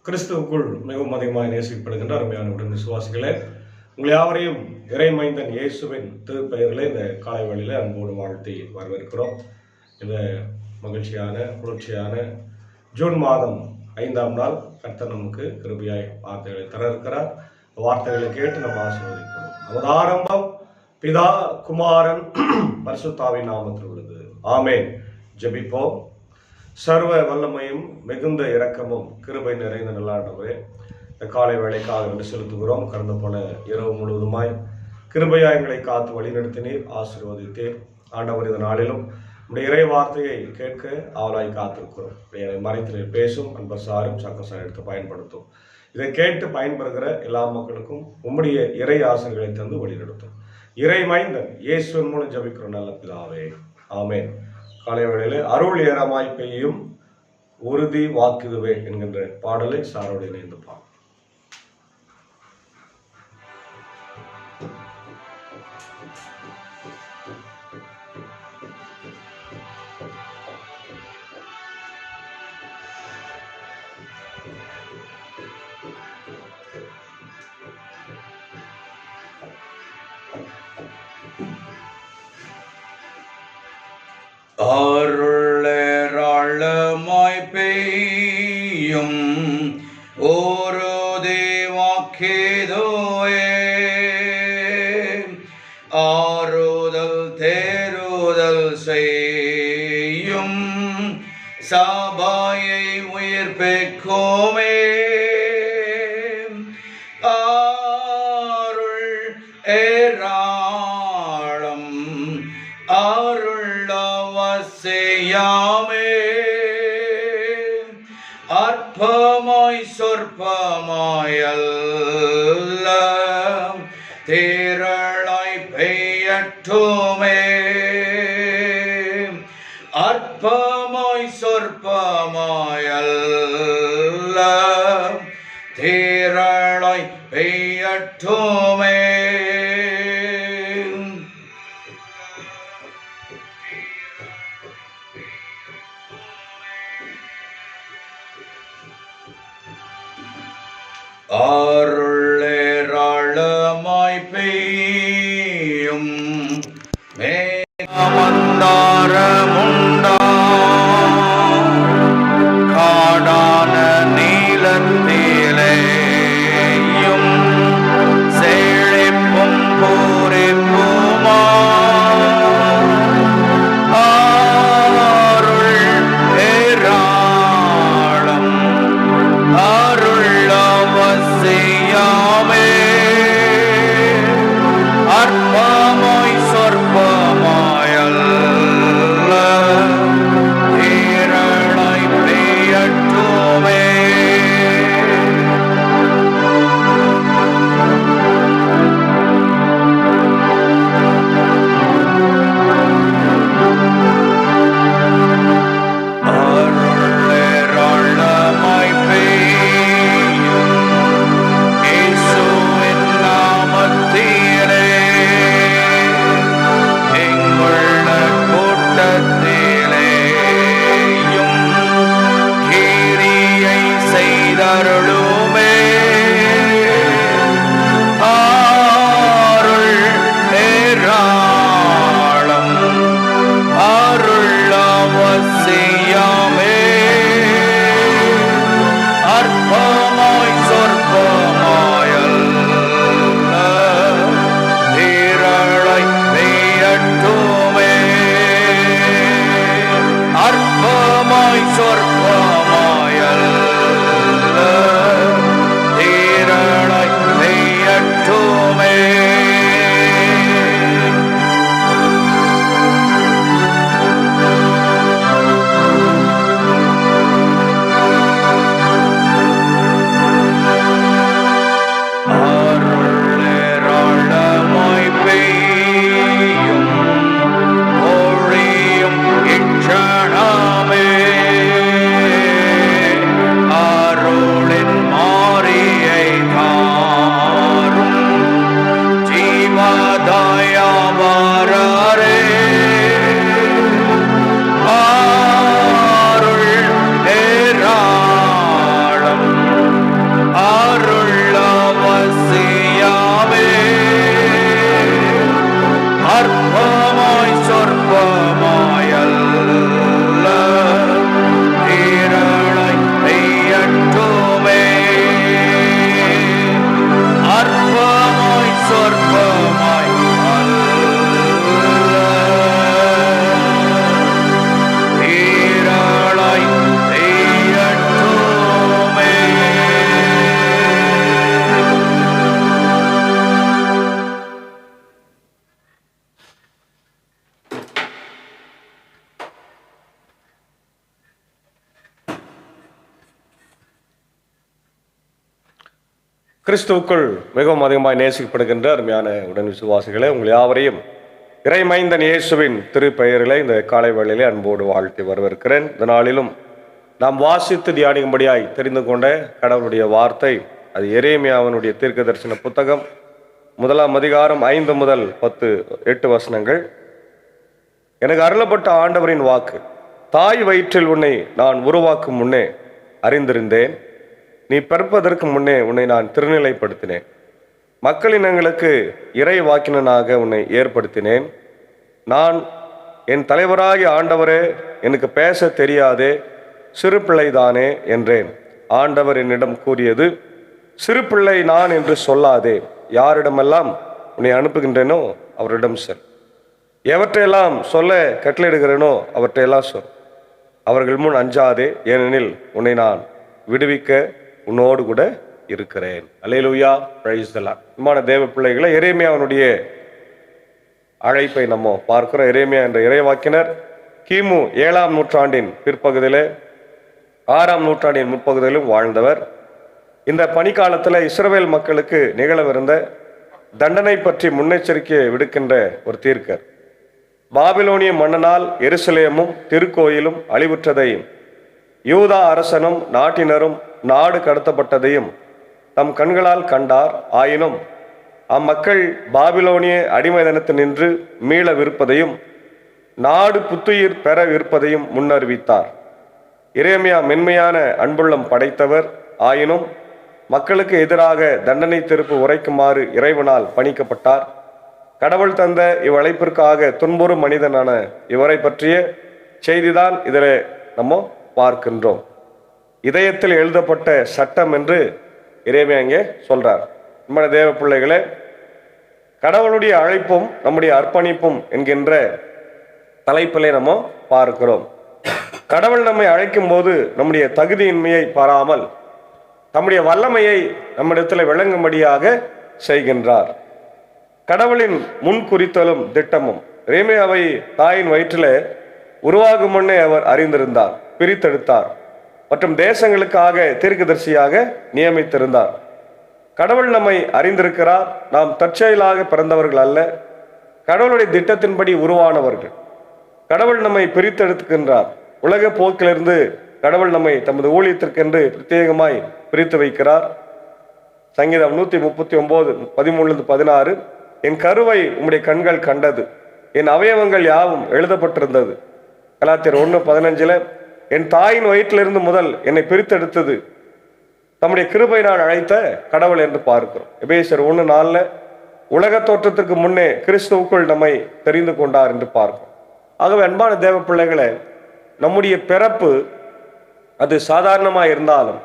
கிறிஸ்துவுக்குள் மிகவும் அதிகமாக நேசிக்கப்படுகின்ற அருமையான உடன் விசுவாசிகளே, உங்கள் யாவரையும் இறைமைந்தன் இயேசுவின் திருப்பெயரில் இந்த காலை வேளையில அன்போடு வாழ்த்தி வரவேற்கிறோம். இந்த மகிழ்ச்சியான குளிர்ச்சியான ஜூன் மாதம் 5ஆம் நாள் கர்த்தர் நமக்கு கிருபையாய் வார்த்தைகளை தர இருக்கிறார். வார்த்தைகளை கேட்டு நம்ம ஆசீர்வதிக்கிறோம். நமது ஆரம்பம் பிதா குமாரன் பரிசுத்தாவின் நாமத்தில் உள்ளது. ஆமென். ஜெபிப்போம். சர்வ வல்லமையும் மிகுந்த இரக்கமும் கிருபை நிறைந்த நல்லாண்டவரே, இந்த காலை வேளைக்காக என்று செலுத்துகிறோம். கடந்த போல இரவு முழுவதுமாய் கிருபையா எங்களை காத்து வழிநடத்தினீர், ஆசீர்வதித்தீர். ஆண்டவர் இந்த நாளிலும் உடைய இறை வார்த்தையை கேட்க ஆவலாய் காத்திருக்கிறோம். என்னை மறைத்து பேசும் அன்பர் சாரும் சக்கசார் எடுத்து பயன்படுத்தும். இதை கேட்டு பயன்படுகிற எல்லா மக்களுக்கும் உம்முடைய இறை ஆசைகளை தந்து வழிநடத்தும். இறை மைந்தன் இயேசுவின் மூலம் ஜபிக்கிறோம் நல்ல பிதாவே, ஆமென். காலை வேளையிலே அருள் ஏறமாய் பெய்யும் உறுதி வாக்குதுவே என்கின்ற பாடலை சாரோடு இணைந்து பாடும். அருளமாய் பெய்யும் உறுதி வாக்கிதுவே, ஆறுதல் தேறுதல் செய்யும் சபையை உயிர்ப்பிக்குமே. அருள் ஏராளம் அருளவசியாமே, அற்பமாய் சொற்பமாயல்ல திரளாய் பெய்யட்டுமே. அற்பமாய் சொற்பமாயல்ல திரளாய் பெய்யட்டுமே. அருளேராளமாய் பெய்யும் மேகமந்தாரமுண்டா, காடான நீலத்திலேயும் செழிப்பும் பூரிப்புமா. அருள் ஏராளம் அருளவசியாமே, அற்பமாய் சொற்பமாயல்ல கிறிஸ்துவுக்குள் மிகவும் அதிகமாக நேசிக்கப்படுகின்ற அருமையான உடன் விசுவாசிகளே, உங்கள் யாவரையும் இறைமைந்தன் இயேசுவின் திருப்பெயரிலே இந்த காலை வேளையிலே அன்போடு வாழ்த்தி வரவேற்கிறேன். இந்த நாளிலும் நாம் வாசித்து தியானிக்கும்படியாய் தெரிந்து கொண்ட கடவுளுடைய வார்த்தை, அது எரேமியாவினுடைய தீர்க்க தரிசன புத்தகம் 1 அதிகாரம் 5 முதல் 8 வசனங்கள். எனக்கு அருளப்பட்ட ஆண்டவரின் வாக்கு, தாய் வயிற்றில் உன்னை நான் உருவாக்கும் முன்னே அறிந்திருந்தேன், நீ பிறப்பதற்கு முன்னே உன்னை நான் திருநிலைப்படுத்தினேன், மக்களினங்களுக்கு இறை வாக்கினனாக உன்னை ஏற்படுத்தினேன். நான் என் தலைவராகிய ஆண்டவரே, எனக்கு பேச தெரியாதே, சிறு பிள்ளைதானே என்றேன். ஆண்டவர் என்னிடம் கூறியது, சிறு பிள்ளை நான் என்று சொல்லாதே, யாரிடமெல்லாம் உன்னை அனுப்புகின்றேனோ அவரிடம் சொல், எவற்றையெல்லாம் சொல்ல கட்டளையிடுகிறேனோ அவற்றையெல்லாம் சொல், அவர்கள் முன் அஞ்சாதே, ஏனெனில் உன்னை நான் விடுவிக்க உன்னோடு கூட இருக்கிறேன். அல்லேலூயா, பிரைஸ் தி லார்ட். அன்பான தேவ பிள்ளைகளை, எரேமியாவினுடைய அழைப்பை நம்ம பார்க்கிறோம். எரேமியா என்ற இறைவாக்கினர் கிமு 7ஆம் நூற்றாண்டின் பிற்பகுதியிலே 6ஆம் நூற்றாண்டின் முற்பகுதியிலும் வாழ்ந்தவர். இந்த பனிக்காலத்தில் இஸ்ரவேல் மக்களுக்கு நிகழவிருந்த தண்டனை பற்றி முன்னெச்சரிக்கையை விடுக்கின்ற ஒரு தீர்க்கர். பாபிலோனிய மன்னனால் எருசலேமும் திருக்கோயிலும் அழிவுற்றதையும், யூதா அரசனும் நாட்டினரும் நாடு கடத்தப்பட்டதையும் தம் கண்களால் கண்டார். ஆயினும் அம்மக்கள் பாபிலோனிய அடிமைதனத்தினின்று மீளவிருப்பதையும் நாடு புத்துயிர் பெறவிருப்பதையும் முன்னறிவித்தார். எரேமியா மென்மையான அன்புள்ளம் படைத்தவர். ஆயினும் மக்களுக்கு எதிராக தண்டனை தீர்ப்பு உரைக்குமாறு இறைவனால் பணிக்கப்பட்டார். கடவுள் தந்த இவ்வழைப்பிற்காக துன்புறும் மனிதனான இவரை பற்றிய செய்திதான் இதில் நம்ம பார்க்கின்றோம். இதயத்தில் எழுதப்பட்ட சட்டம் என்று எரேமியா இங்கே சொல்றார். நம்ம தேவ பிள்ளைகளே, கடவுளுடைய அழைப்பும் நம்முடைய அர்ப்பணிப்பும் என்கின்ற தலைப்பிலே நம்ம பார்க்கிறோம். கடவுள் நம்மை அழைக்கும் போது நம்முடைய தகுதியின்மையை பாராமல் நம்முடைய வல்லமையை நம்மிடத்தில் விளங்கும்படியாக செய்கின்றார். கடவுளின் முன்குறித்தலும் திட்டமும். எரேமியாவை தாயின் வயிற்றில் உருவாகும் முன்னே அவர் அறிந்திருந்தார், பிரித்தெடுத்தார் மற்றும் தேசங்களுக்காக தீர்க்கதரிசியாக நியமித்திருந்தார். கடவுள் நம்மை அறிந்திருக்கிறார். நாம் தற்செயலாக பிறந்தவர்கள் அல்ல, கடவுளுடைய திட்டத்தின்படி உருவானவர்கள். கடவுள் நம்மை பிரித்தெடுக்கின்றார். உலக போக்கிலிருந்து கடவுள் நம்மை தமது ஊழியத்திற்கென்று பிரத்யேகமாய் பிரித்து வைக்கிறார். சங்கீதம் 139 13-16, என் கருவை உம்முடைய கண்கள் கண்டது, என் அவயவங்கள் யாவும் எழுதப்பட்டிருந்தது. கலாத்தியர் 1:15, என் தாயின் வயிற்றிலிருந்து முதல் என்னை பிரித்தெடுத்தது தம்முடைய கிருபையினால் அழைத்த கடவுள் என்று பார்க்கிறோம். எபேசியர் 1:4, உலக தோற்றத்திற்கு முன்னே கிறிஸ்துவுக்குள் நம்மை தெரிந்து கொண்டார் என்று பார்க்கிறோம். ஆகவே அன்பான தேவ பிள்ளைகளை, நம்முடைய பிறப்பு அது சாதாரணமாக இருந்தாலும்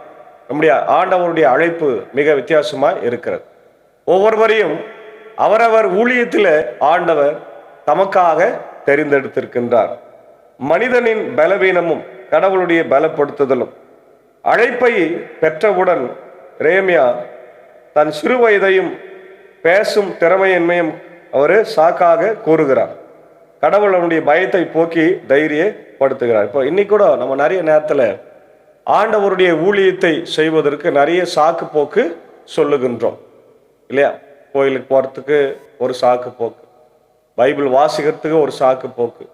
நம்முடைய ஆண்டவருடைய அழைப்பு மிக வித்தியாசமாக இருக்கிறது. ஒவ்வொருவரையும் அவரவர் ஊழியத்தில் ஆண்டவர் தமக்காக தெரிந்தெடுத்திருக்கின்றார். மனிதனின் பலவீனமும் கடவுளுடைய பலப்படுத்துதலும். அழைப்பை பெற்றவுடன் எரேமியா தன் சிறு வயதையும் பேசும் திறமையின்மையும் அவர் சாக்காக கூறுகிறார். கடவுள் அவனுடைய பயத்தை போக்கி தைரியப்படுத்துகிறார். இப்போ இன்னைக்கு கூட நம்ம நிறைய நேரத்தில் ஆண்டவருடைய ஊழியத்தை செய்வதற்கு நிறைய சாக்கு போக்கு சொல்லுகின்றோம் இல்லையா? கோயிலுக்கு போகிறதுக்கு ஒரு சாக்கு போக்கு, பைபிள் வாசிக்கிறதுக்கு ஒரு சாக்கு போக்கு,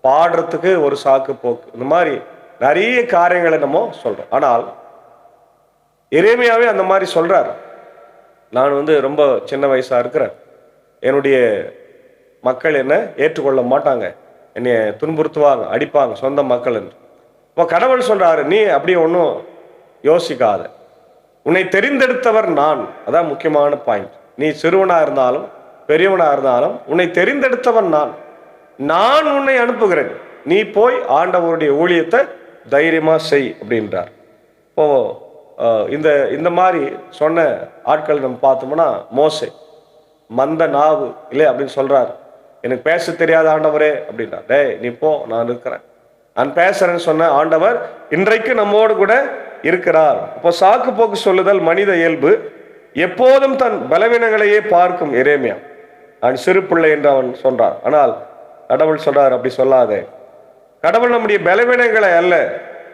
பாடுறதுக்கு ஒரு சாக்கு போக்கு, இந்த மாதிரி நிறைய காரியங்களை நம்ம சொல்றோம். ஆனால் எரேமியாவே அந்த மாதிரி சொல்றார். நான் ரொம்ப சின்ன வயசா இருக்கிறேன், என்னுடைய மக்கள் என்ன ஏற்றுக்கொள்ள மாட்டாங்க, என்னை துன்புறுத்துவாங்க, அடிப்பாங்க, சொந்த மக்கள் என்று. இப்போ கடவுள் சொல்றாரு, நீ அப்படியே ஒன்றும் யோசிக்காத, உன்னை தெரிந்தெடுத்தவர் நான். அதான் முக்கியமான பாயிண்ட். நீ சிறுவனா இருந்தாலும் பெரியவனா இருந்தாலும் உன்னை தெரிந்தெடுத்தவன் நான். நான் உன்னை அனுப்புகிறேன், நீ போய் ஆண்டவருடைய ஊழியத்தை தைரியமா செய் அப்படின்றார். இப்போ இந்த மாதிரி சொன்ன ஆட்கள் நம்ம பார்த்தோம்னா, மோசே மந்த நாவு இல்லை அப்படின்னு சொல்றாரு, எனக்கு பேச தெரியாத ஆண்டவரே அப்படின்னா, டேய் நீ போ, நான் இருக்கிறேன், நான் பேசுறேன்னு சொன்ன ஆண்டவர் இன்றைக்கு நம்மோடு கூட இருக்கிறார். இப்போ சாக்கு போக்கு சொல்லுதல் மனித இயல்பு. எப்போதும் தன் பலவீனங்களையே பார்க்கும் எரேமியா. நான் சிறு பிள்ளை என்று அவன் சொல்றான். ஆனால் கடவுள் சொல்றார், அப்படி சொல்லாதே. கடவுள் நம்முடைய பலவீனங்களை அல்ல,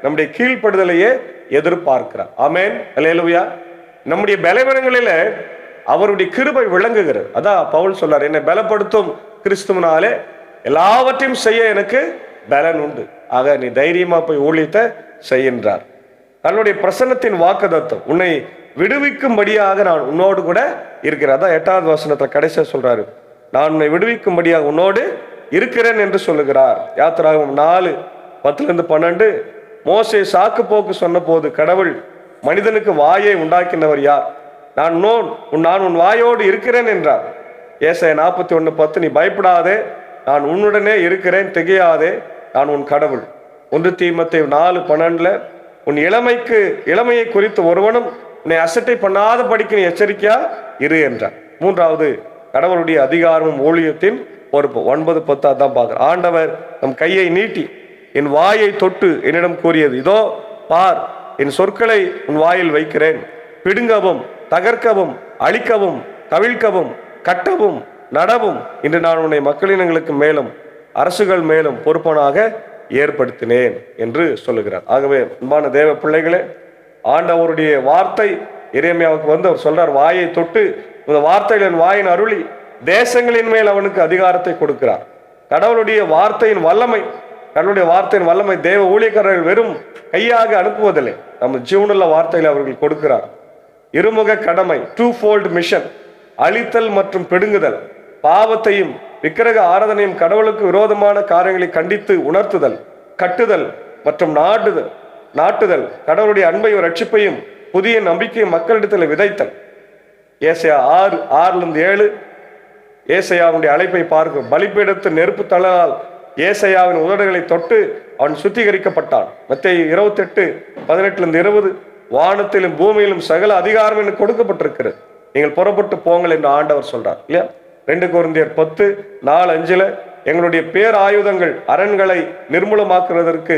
நம்முடைய கீழ்ப்படுதலையே எதிர்பார்க்கிறார். ஆமென், அல்லேலூயா. நம்முடைய பலவீனங்களில அவருடைய கிருபை விளங்குகிறது. அதான் பவுல் சொல்றார், என்னை பலப்படுத்தும் கிறிஸ்துவனாலே எல்லாவற்றையும் செய்ய எனக்கு பலன் உண்டு. ஆக நீ தைரியமா போய் ஊழியத்தை செய்கின்றார். தன்னுடைய பிரசன்னத்தின் வாக்குத்தத்தம், உன்னை விடுவிக்கும்படியாக நான் உன்னோடு கூட இருக்கிறேன். அதான் 8வது வசனத்தை கடைசியா சொல்றாரு, நான் உன்னை விடுவிக்கும்படியாக உன்னோடு இருக்கிறேன் என்று சொல்லுகிறார். யாத்திராகமம் 4:10-12 மோசே சாக்கு போக்கு சொன்ன போது கடவுள் மனிதனுக்கு வாயை உண்டாக்கினவர் யார்? நான் உன் வாயோடு இருக்கிறேன் என்றார். ஏசாயா 41:10 நீ பயப்படாதே, நான் உன்னுடனே இருக்கிறேன், திகையாதே, நான் உன் கடவுள். 1 தீமோத்தேயு 4:12 உன் இளமையை குறித்து ஒருவனும் உன்னை அசட்டை பண்ணாத படிக்க நீ எச்சரிக்கையா இரு என்றார். 3வது கடவுளுடைய அதிகாரமும் ஊழியத்தின் பொறுப்பு. 9:10 தான் பார்க்கிறோம். ஆண்டவர் நம் கையை நீட்டி என் வாயை தொட்டு என்னிடம் கூறியது, இதோ பார், என் சொற்களை உன் வாயில் வைக்கிறேன், பிடுங்கவும் தகர்க்கவும் அழிக்கவும் கவிழ்க்கவும் கட்டவும் நடவும் இன்று நான் உன்னை மக்களினங்களுக்கு மேலும் அரசுகள் மேலும் பொறுப்பனாக ஏற்படுத்தினேன் என்று சொல்லுகிறார். ஆகவே அன்பான தேவ பிள்ளைகளே, ஆண்டவருடைய வார்த்தை எரேமியாவுக்கு வந்து அவர் சொல்றார், வாயை தொட்டு இந்த வார்த்தையில் என் வாயின் அருளி தேசங்களின் மேல் அவனுக்கு அதிகாரத்தை கொடுக்கிறார். கடவுளுடைய வார்த்தையின் வல்லமை தேவ ஊழியக்காரர்கள் வெறும் கையாக அனுப்புவதில்லை, நம்ம ஜீவனுள்ள வார்த்தையில் அவர்கள் கொடுக்கிறார். இருமுக கடமை, 2-fold மிஷன், அழித்தல் மற்றும் பிடுங்குதல், பாவத்தையும் விக்கிரக ஆராதனையும் கடவுளுக்கு விரோதமான காரியங்களை கண்டித்து உணர்த்துதல், கட்டுதல் மற்றும் நாட்டுதல், கடவுளுடைய அன்பையும் ரட்சிப்பையும் புதிய நம்பிக்கையும் மக்களிடத்தில் விதைத்தல். ஏசாயா 6:6-7 ஏசாயாவுடைய அழைப்பை பார்க்கும். பலிபீடத்து நெருப்பு தழலால் ஏசாயாவின் உதடுகளை தொட்டு அவன் சுத்திகரிக்கப்பட்டான். மத்தேயு 28:18-20 வானத்திலும் பூமியிலும் சகல அதிகாரம் எனக்கு கொடுக்கப்பட்டிருக்கிறது, நீங்கள் புறப்பட்டு போங்கள் என்று ஆண்டவர் சொல்றார் இல்லையா? 2 கொரிந்தியர் 10:4-5 எங்களுடைய பேராயுதங்கள் அரண்களை நிர்மூலமாக்குவதற்கு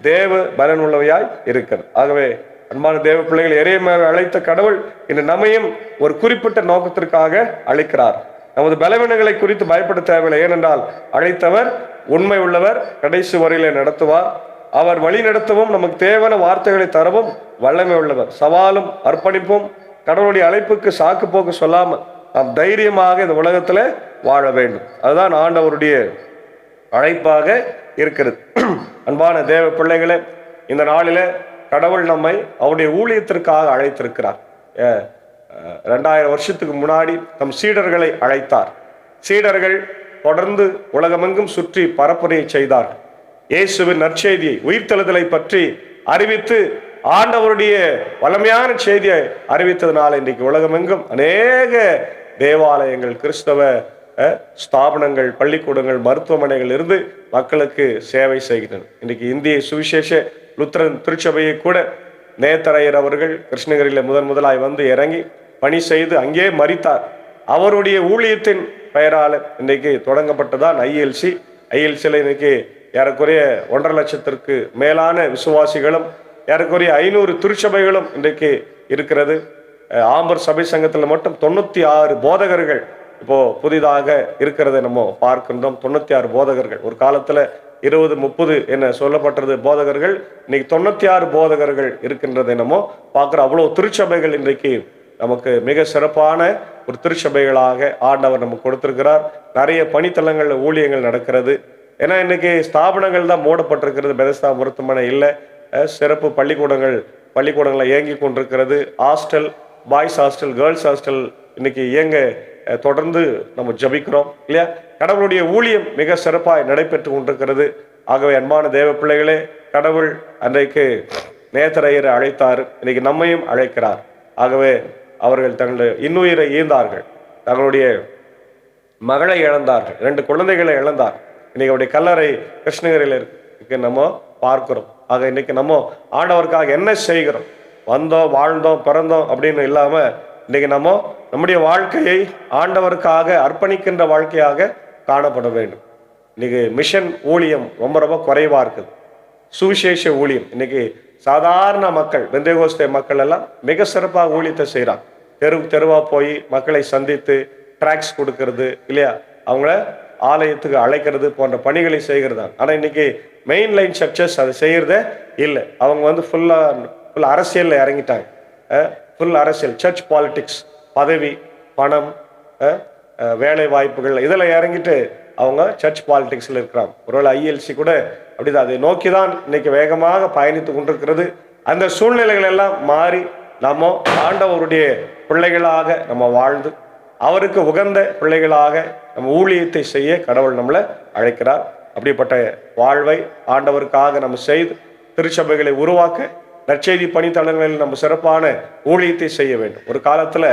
தேவ பலன் உள்ளவையாய் இருக்கிறது. ஆகவே அன்பான தேவ பிள்ளைகள், எரேமியாவை அழைத்த கடவுள் இன்று நம்மையும் ஒரு குறிப்பிட்ட நோக்கத்திற்காக அழைக்கிறார். நமது பலவீனங்களை குறித்து பயப்பட தேவையில்லை. ஏனென்றால் அழைத்தவர் உண்மை உள்ளவர், கடைசி வரையிலே நடத்துவார். அவர் வழி நடத்தவும் நமக்கு தேவையான வார்த்தைகளை தரவும் வல்லமை உள்ளவர். சவாலும் அர்ப்பணிப்பும் கடவுளுடைய அழைப்புக்கு சாக்கு போக்கு சொல்லாமல் நாம் தைரியமாக இந்த உலகத்துல வாழ வேண்டும். அதுதான் ஆண்டவருடைய அழைப்பாக இருக்கிறது. அன்பான தேவ பிள்ளைகளே, இந்த நாளில கடவுள் நம்மை அவருடைய ஊழியத்திற்காக அழைத்திருக்கிறார். 2000 வருஷத்துக்கு முன்னாடி தம் சீடர்களை அழைத்தார். சீடர்கள் தொடர்ந்து உலகமெங்கும் சுற்றி பரப்புரையை செய்தார்கள். இயேசுவின் நற்செய்தியை, உயிர்த்தெழுதலை பற்றி அறிவித்து ஆண்டவருடைய வல்லமையான செய்தியை அறிவித்ததுனால இன்றைக்கு உலகமெங்கும் அநேக தேவாலயங்கள், கிறிஸ்தவ ஸ்தாபனங்கள், பள்ளிக்கூடங்கள், மருத்துவமனைகள் இருந்து மக்களுக்கு சேவை செய்கின்றன. இன்றைக்கு இந்திய சுவிசேஷ லுத்தரன் திருச்சபையை கூட நேத்தரையர் அவர்கள் கிருஷ்ணகிரியில் முதலாய் வந்து இறங்கி பணி செய்து அங்கே மரித்தார். அவருடைய ஊழியத்தின் பெயரால் இன்றைக்கு தொடங்கப்பட்டதான் ஐஎல்சியில் இன்னைக்கு ஏறக்குறைய 1.5 லட்சத்திற்கு மேலான விசுவாசிகளும் ஏறக்குறைய 500 திருச்சபைகளும் இன்றைக்கு இருக்கிறது. ஆம்பர் சபை சங்கத்தில் மட்டும் 96 போதகர்கள் இப்போ புதிதாக இருக்கிறத நம்ம பார்க்கின்றோம். 96 போதகர்கள். ஒரு காலத்துல 20-30 என்ன சொல்லப்பட்டது போதகர்கள், இன்னைக்கு 96 போதகர்கள் இருக்கின்றதை நம்ம பார்க்கிறோம். அவ்வளவு திருச்சபைகள் இன்றைக்கு நமக்கு மிக சிறப்பான ஒரு திருச்சபைகளாக ஆண்டவர் நமக்கு கொடுத்திருக்கிறார். நிறைய பணித்தலங்கள்ல ஊழியங்கள் நடக்கிறது. ஏன்னா இன்னைக்கு ஸ்தாபனங்கள் தான் மூடப்பட்டிருக்கிறது. பெதஸ்தா மருத்துவமனை இல்லை, சிறப்பு பள்ளிக்கூடங்களை இயங்கி கொண்டிருக்கிறது. Hostel, boys hostel, girls hostel இன்னைக்கு இயங்க தொடர்ந்து நம்ம ஜபிக்கிறோம் இல்லையா? கடவுளுடைய ஊழியம் மிக சிறப்பாக நடைபெற்று கொண்டிருக்கிறது. ஆகவே அன்பான தேவ பிள்ளைகளே, கடவுள் அன்றைக்கு நேத்தரையரை அழைத்தார், இன்னைக்கு நம்மையும் அழைக்கிறார். ஆகவே அவர்கள் தங்களுடைய இன்னுயிரை ஈந்தார்கள், தங்களுடைய மகளை இழந்தார்கள், 2 குழந்தைகளை இழந்தார். இன்னைக்கு அவருடைய கல்லறை கிருஷ்ணகிரியில் இருக்கு நம்ம பார்க்கிறோம். ஆக இன்னைக்கு நம்ம ஆண்டவருக்காக என்ன செய்கிறோம்? வந்தோம், வாழ்ந்தோம், பிறந்தோம் அப்படின்னு இல்லாம இன்னைக்கு நம்ம நம்முடைய வாழ்க்கையை ஆண்டவருக்காக அர்ப்பணிக்கின்ற வாழ்க்கையாக காணப்பட வேண்டும். இன்னைக்கு மிஷன் ஊழியம் ரொம்ப ரொம்ப குறைவா இருக்குது. சுவிசேஷ ஊழியம் இன்னைக்கு சாதாரண மக்கள், பெந்தேகோஸ்தே மக்கள் எல்லாம் மிக சிறப்பாக ஊழியத்தை செய்கிறாங்க. தெருவா போய் மக்களை சந்தித்து ட்ராக்ஸ் கொடுக்கறது இல்லையா, அவங்கள ஆலயத்துக்கு அழைக்கிறது போன்ற பணிகளை செய்கிறது தான். ஆனால் இன்னைக்கு மெயின் லைன் சர்ச்சஸ் அதை செய்யறதே இல்லை. அவங்க வந்து ஃபுல்லாக அரசியலில் இறங்கிட்டாங்க. ஃபுல் அரசியல், சர்ச் பாலிடிக்ஸ், பதவி, பணம், வேலை வாய்ப்புகள் இதில் இறங்கிட்டு அவங்க சர்ச் பாலிடிக்ஸில் இருக்கிறாங்க. ஒருவேளை ஐஎல்சி கூட அப்படிதான், அதை நோக்கி தான் இன்னைக்கு வேகமாக பயணித்து கொண்டிருக்கிறது. அந்த சூழ்நிலைகள் எல்லாம் மாறி நம்ம ஆண்டவருடைய பிள்ளைகளாக நம்ம வாழ்ந்து அவருக்கு உகந்த பிள்ளைகளாக நம்ம ஊழியத்தை செய்ய கடவுள் நம்மளை அழைக்கிறார். அப்படிப்பட்ட வாழ்வை ஆண்டவருக்காக நம்ம செய்து திருச்சபைகளை உருவாக்க நற்செய்தி பணித்தளங்களில் நம்ம சிறப்பான ஊழியத்தை செய்ய வேண்டும். ஒரு காலத்துல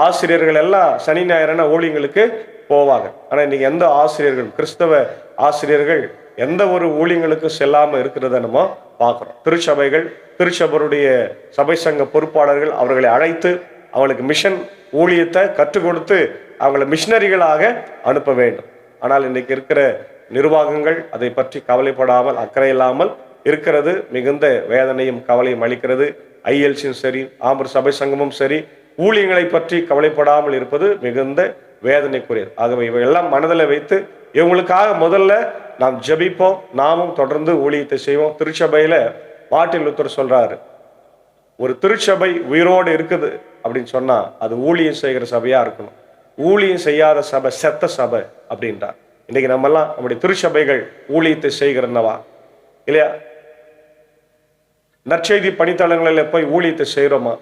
ஆசிரியர்கள் எல்லாம் சனி ஞாயிறான ஊழியங்களுக்கு போவாங்க. ஆனா இன்னைக்கு எந்த ஆசிரியர்கள், கிறிஸ்தவ ஆசிரியர்கள் எந்த ஒரு ஊழியங்களுக்கும் செல்லாம இருக்கிறத நம்ம பார்க்கிறோம். திருச்சபைகள், திருச்சபருடைய சபை சங்க பொறுப்பாளர்கள் அவர்களை அழைத்து அவங்களுக்கு மிஷன் ஊழியத்தை கற்றுக் கொடுத்து அவங்களை மிஷனரிகளாக அனுப்ப வேண்டும். ஆனால் இன்னைக்கு இருக்கிற நிர்வாகங்கள் அதை பற்றி கவலைப்படாமல் அக்கறை இல்லாமல் இருக்கிறது மிகுந்த வேதனையும் கவலையும் அளிக்கிறது. ஐஎல்சியும் சரி, ஆம்பர் சபை சங்கமும் சரி, ஊழியங்களை பற்றி கவலைப்படாமல் இருப்பது மிகுந்த வேதனைக்குரியது. ஆகவே இவையெல்லாம் மனதில் வைத்து இவங்களுக்காக முதல்ல நாம் ஜெபிப்போம், நாமும் தொடர்ந்து ஊழியத்தை செய்வோம். திருச்சபையில மார்ட்டின் லூத்தர் சொல்றாரு, ஒரு திருச்சபை உயிரோடு இருக்குது அப்படின்னு சொன்னா அது ஊழியம் செய்கிற சபையா இருக்கணும். ஊழியம் செய்யாத சபை செத்த சபை அப்படின்றார். இன்னைக்கு நம்ம எல்லாம் நம்முடைய திருச்சபைகள் ஊழியத்தை செய்கிறனவா இல்லையா? நற்செய்தி பணித்தளங்களில் போய் ஊழியத்தை செய்கிறோமா?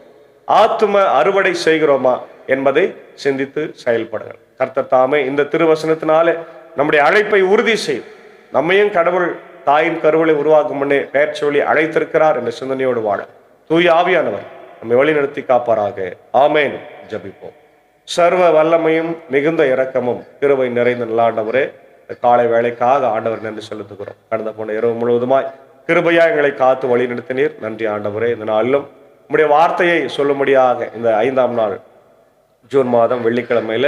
ஆத்தும அறுவடை செய்கிறோமா என்பதை சிந்தித்து செயல்படுங்கள். கர்த்தர் தாமே இந்த திருவசனத்தினாலே நம்முடைய அழைப்பை உறுதி செய்து நம்மையும் கடவுள் தாயின் கருவலை உருவாக்கும் முன்னே பெயர் சொல்லி அழைத்திருக்கிறார் என்ற சிந்தனையோடு வாழ தூய ஆவியானவர் நம்மை வழிநடத்தி காப்பாராக. ஆமேன். ஜபிப்போம். சர்வ வல்லமையும் மிகுந்த இரக்கமும் கிருபை நிறைந்த நல்ல ஆண்டவரே, இந்த காலை வேளைக்காக ஆண்டவர் நன்றி செலுத்துகிறோம். கடந்த போன இரவு முழுவதுமாய் கிருபையா எங்களை காத்து வழி நடத்தினீர். நன்றி ஆண்டவரே. இந்த நாளிலும் உம்முடைய வார்த்தையை சொல்லும்படியாக இந்த 5ஆம் நாள் ஜூன் மாதம் வெள்ளிக்கிழமையில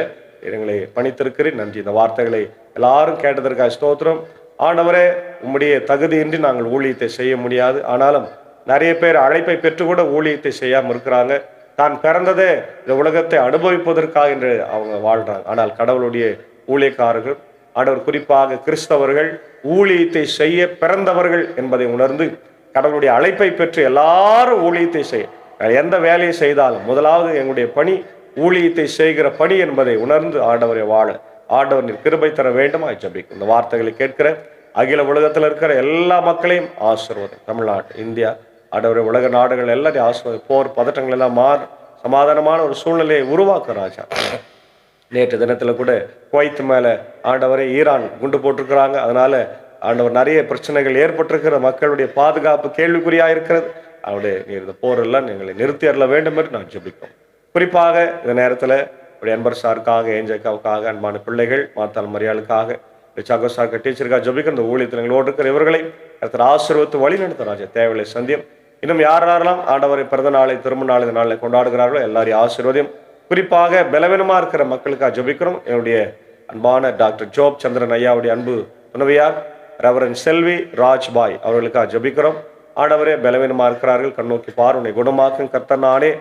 எங்களை பணித்திருக்கிறேன். நன்றி. இந்த வார்த்தைகளை எல்லாரும் கேட்டதற்காக ஸ்தோத்திரம். ஆண்டவரே, உம்முடைய தகுதியின்றி நாங்கள் ஊழியத்தை செய்ய முடியாது. ஆனாலும் நிறைய பேர் அழைப்பை பெற்று கூட ஊழியத்தை செய்யாமல் இருக்கிறாங்க. தான் பிறந்ததே இந்த உலகத்தை அனுபவிப்பதற்காக என்று அவங்க வாழ்றாங்க. ஆனால் கடவுளுடைய ஊழியக்காரர்கள், ஆண்டவர் குறிப்பாக கிறிஸ்தவர்கள் ஊழியத்தை செய்ய பிறந்தவர்கள் என்பதை உணர்ந்து கடவுளுடைய அழைப்பை பெற்று எல்லாரும் ஊழியத்தை செய்ய, எந்த வேலையை செய்தாலும் முதலாவது எங்களுடைய பணி ஊழியத்தை செய்கிற பணி என்பதை உணர்ந்து ஆண்டவரை வாழ ஆண்டவர் நீர் கிருபை தர வேண்டுமா ஜெபிக்கும். இந்த வார்த்தைகளை கேட்கிற அகில உலகத்தில் இருக்கிற எல்லா மக்களையும் ஆசீர்வாதம். தமிழ்நாடு, இந்தியா, ஆண்டவரை உலக நாடுகள் எல்லாரையும் ஆசீர்வாதம். போர் பதட்டங்கள் எல்லாம் சமாதானமான ஒரு சூழ்நிலையை உருவாக்க ராஜா. நேற்று தினத்தில் கூட குவைத் மேலே ஆண்டவரை ஈரான் குண்டு போட்டிருக்கிறாங்க. அதனால ஆண்டவர் நிறைய பிரச்சனைகள் ஏற்பட்டிருக்கிற மக்களுடைய பாதுகாப்பு கேள்விக்குறியாக இருக்கிறது. அவருடைய நீர் இந்த போரெல்லாம் எங்களை நிறுத்தி அருள வேண்டும் என்று நான் ஜெபிக்கும். குறிப்பாக இந்த நேரத்தில் அன்பர் சாருக்காக, ஏஞ்சக்காவுக்காக, அன்பான பிள்ளைகள், மாத்தாள் மரியாளுக்காக, சாகோ சார்க்க டீச்சருக்காக ஜபிக்கிற இந்த ஊழியத்தில் எங்களோடு இருக்கிற இவர்களை ஆசீர்வதித்து வழி நடத்த ராஜா. தேவையில்லை சந்தியம். இன்னும் யாரெல்லாம் ஆண்டவரை பிறந்த நாளை, திரும்ப நாள், இந்த நாளை கொண்டாடுகிறார்களோ எல்லாரையும் ஆசீர்வதியும். குறிப்பாக பலவீனமாக இருக்கிற மக்களுக்காக ஜபிக்கிறோம். என்னுடைய அன்பான டாக்டர் ஜோப் சந்திரன் ஐயாவுடைய அன்பு துணைவியார் ரெவரன் செல்வி ராஜ்பாய் அவர்களுக்காக ஜபிக்கிறோம். ஆண்டவரே, பலவீனமாக இருக்கிறார்கள், கண்ணோக்கி பார், உன்னை குணமாக்கும் கர்த்தர் நானே,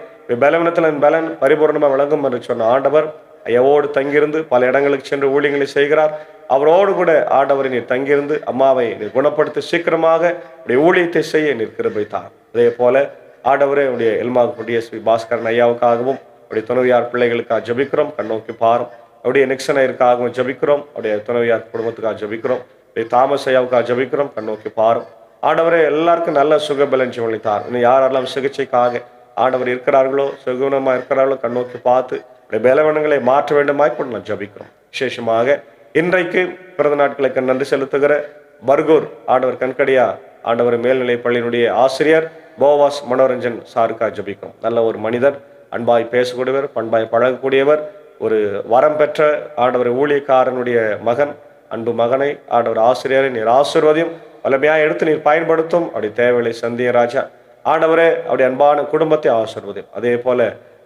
பலவீனத்தில் என் பலன் பரிபூர்ணமாக விளங்கும் என்று சொன்ன ஆண்டவர் ஐயாவோடு தங்கியிருந்து பல இடங்களுக்கு சென்று ஊழியங்களை செய்கிறார். அவரோடு கூட ஆண்டவரை நீர் தங்கியிருந்து அம்மாவை நீர் குணப்படுத்தி சீக்கிரமாக உடைய ஊழியத்தை செய்ய நீர் கிருபைத்தார். அதே போல ஆண்டவரே, உடைய எல்மா டிஎஸ்பி பாஸ்கரன் ஐயாவுக்காகவும் உடைய துணைவியார் பிள்ளைகளுக்காக ஜபிக்கிறோம். கண்ணோக்கி பாரும். அவருடைய நிக்சன் ஐயருக்காகவும் ஜபிக்கிறோம். அவருடைய துணைவியார் குடும்பத்துக்காக ஜபிக்கிறோம். உடைய தாமஸ் ஐயாவுக்காக ஜபிக்கிறோம். கண்ணோக்கி பாரும். ஆண்டவரே, எல்லாருக்கும் நல்ல சுகபலன் ஜீவனித்தார். இன்னும் யாரெல்லாம் சிகிச்சைக்காக ஆண்டவர் இருக்கிறார்களோ, சுகுணமாக இருக்கிறார்களோ கண்ணோக்கி பார்த்து பலவீனங்களை மாற்ற வேண்டுமாய் கொண்டு நான் ஜபிக்கிறோம். விசேஷமாக இன்றைக்கு பிறந்த நாட்களுக்கு நன்றி செலுத்துகிற பர்கூர் ஆண்டவர் கண்கடியா ஆண்டவர் மேல்நிலை பள்ளியினுடைய ஆசிரியர் போவாஸ் மனோரஞ்சன் சாருக்கா ஜபிக்கும். நல்ல ஒரு மனிதர், அன்பாய் பேசக்கூடியவர், பண்பாய் பழகக்கூடியவர், ஒரு வரம் பெற்ற ஆண்டவர் ஊழியக்காரனுடைய மகன், அன்பு மகனை ஆண்டவர் ஆசிரியரை நீர் ஆசீர்வதியும் வல்லமையாக எடுத்து நீர் பயன்படுத்தும். அப்படி தேவையை சந்திய ராஜா. ஆண்டவரே, அவருடைய அன்பான குடும்பத்தை ஆசீர்வதியும். அதே போல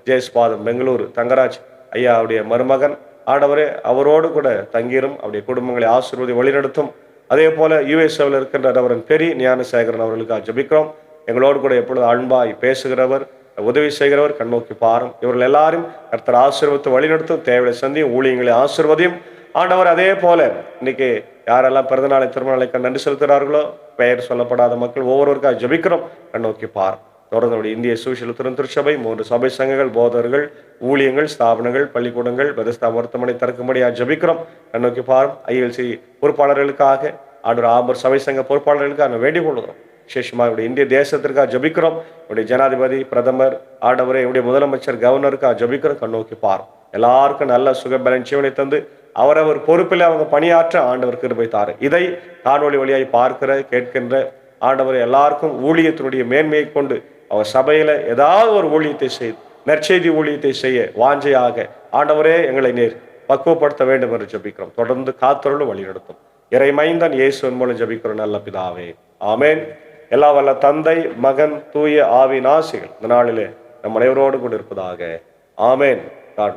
ஜெயஸ்பாதம் பெங்களூர் தங்கராஜ் ஐயா அவருடைய மருமகன் ஆண்டவரே, அவரோடு கூட தங்கிரும், அவருடைய குடும்பங்களை ஆசீர்வதி வழிநடத்தும். அதே போல யுஎஸ்ஏவில் இருக்கின்ற ரெவரன் பெரிய ஞானசேகரன் அவர்களுக்காக ஜபிக்கிறோம். எங்களோடு கூட எப்பொழுது அன்பாய் பேசுகிறவர், உதவி செய்கிறவர், கண்ணோக்கி பாரும். இவர்கள் எல்லாரும் கர்த்தர் ஆசீர்வதித்து வழிநடத்தும். தேவையை சந்தியும், ஊழியங்களை ஆசீர்வதியும் ஆண்டவர். அதே போல இன்னைக்கு யாரெல்லாம் பிறந்த நாளை, திருமண நாளைக்கு நன்றி செலுத்துகிறார்களோ, பெயர் சொல்லப்படாத மக்கள் ஒவ்வொருவருக்காக ஜபிக்கிறோம். கண்ணோக்கி பாரும். தொடர்ந்து நம்முடைய இந்திய சுவிசேஷ திருச்சபை 3 சபை சங்கங்கள், போதகர்கள், ஊழியங்கள், ஸ்தாபனங்கள், பள்ளிக்கூடங்கள், பெதஸ்தா மருத்துவமனை திறக்கும்படியாக ஜெபிக்கிறோம். கண்ணோக்கி பாரும். ILC பொறுப்பாளர்களுக்காக, ஆண்டவர் ஆம்பர் சபை சங்க பொறுப்பாளர்களுக்காக நான் வேண்டிக் கொள்கிறோம். விசேஷமாக இவருடைய இந்திய தேசத்திற்காக ஜபிக்கிறோம். இவருடைய ஜனாதிபதி, பிரதமர், ஆண்டவரே, இவருடைய முதலமைச்சர், கவர்னருக்காக ஜபிக்கிறோம். கண்ணோக்கி பாரும். எல்லாருக்கும் நல்ல சுகபலன் ஜீவனை தந்து அவரவர் பொறுப்பில் அவங்க பணியாற்ற ஆண்டவர் கிருபை தாரு. இதை காணொளி வழியாய் பார்க்கிற, கேட்கின்ற ஆண்டவர் எல்லாருக்கும் ஊழியத்தினுடைய மேன்மையை கொண்டு அவர் சபையில ஏதாவது ஒரு ஊழியத்தை செய்து, நற்செய்தி ஊழியத்தை செய்ய வாஞ்சையாக ஆண்டவரே எங்களை நேர் பக்குவப்படுத்த வேண்டும் என்று ஜபிக்கிறோம். தொடர்ந்து காத்தருளும் வழி நடத்தும். இறைமைந்தன் இயேசுவின் மூலம் ஜபிக்கிறோம் நல்ல பிதாவே, ஆமேன். எல்லா வல்ல தந்தை, மகன், தூய ஆவியின் ஆசிகள் இந்த நாளிலே நம் அனைவரோடு கூட இருப்பதாக. ஆமேன். God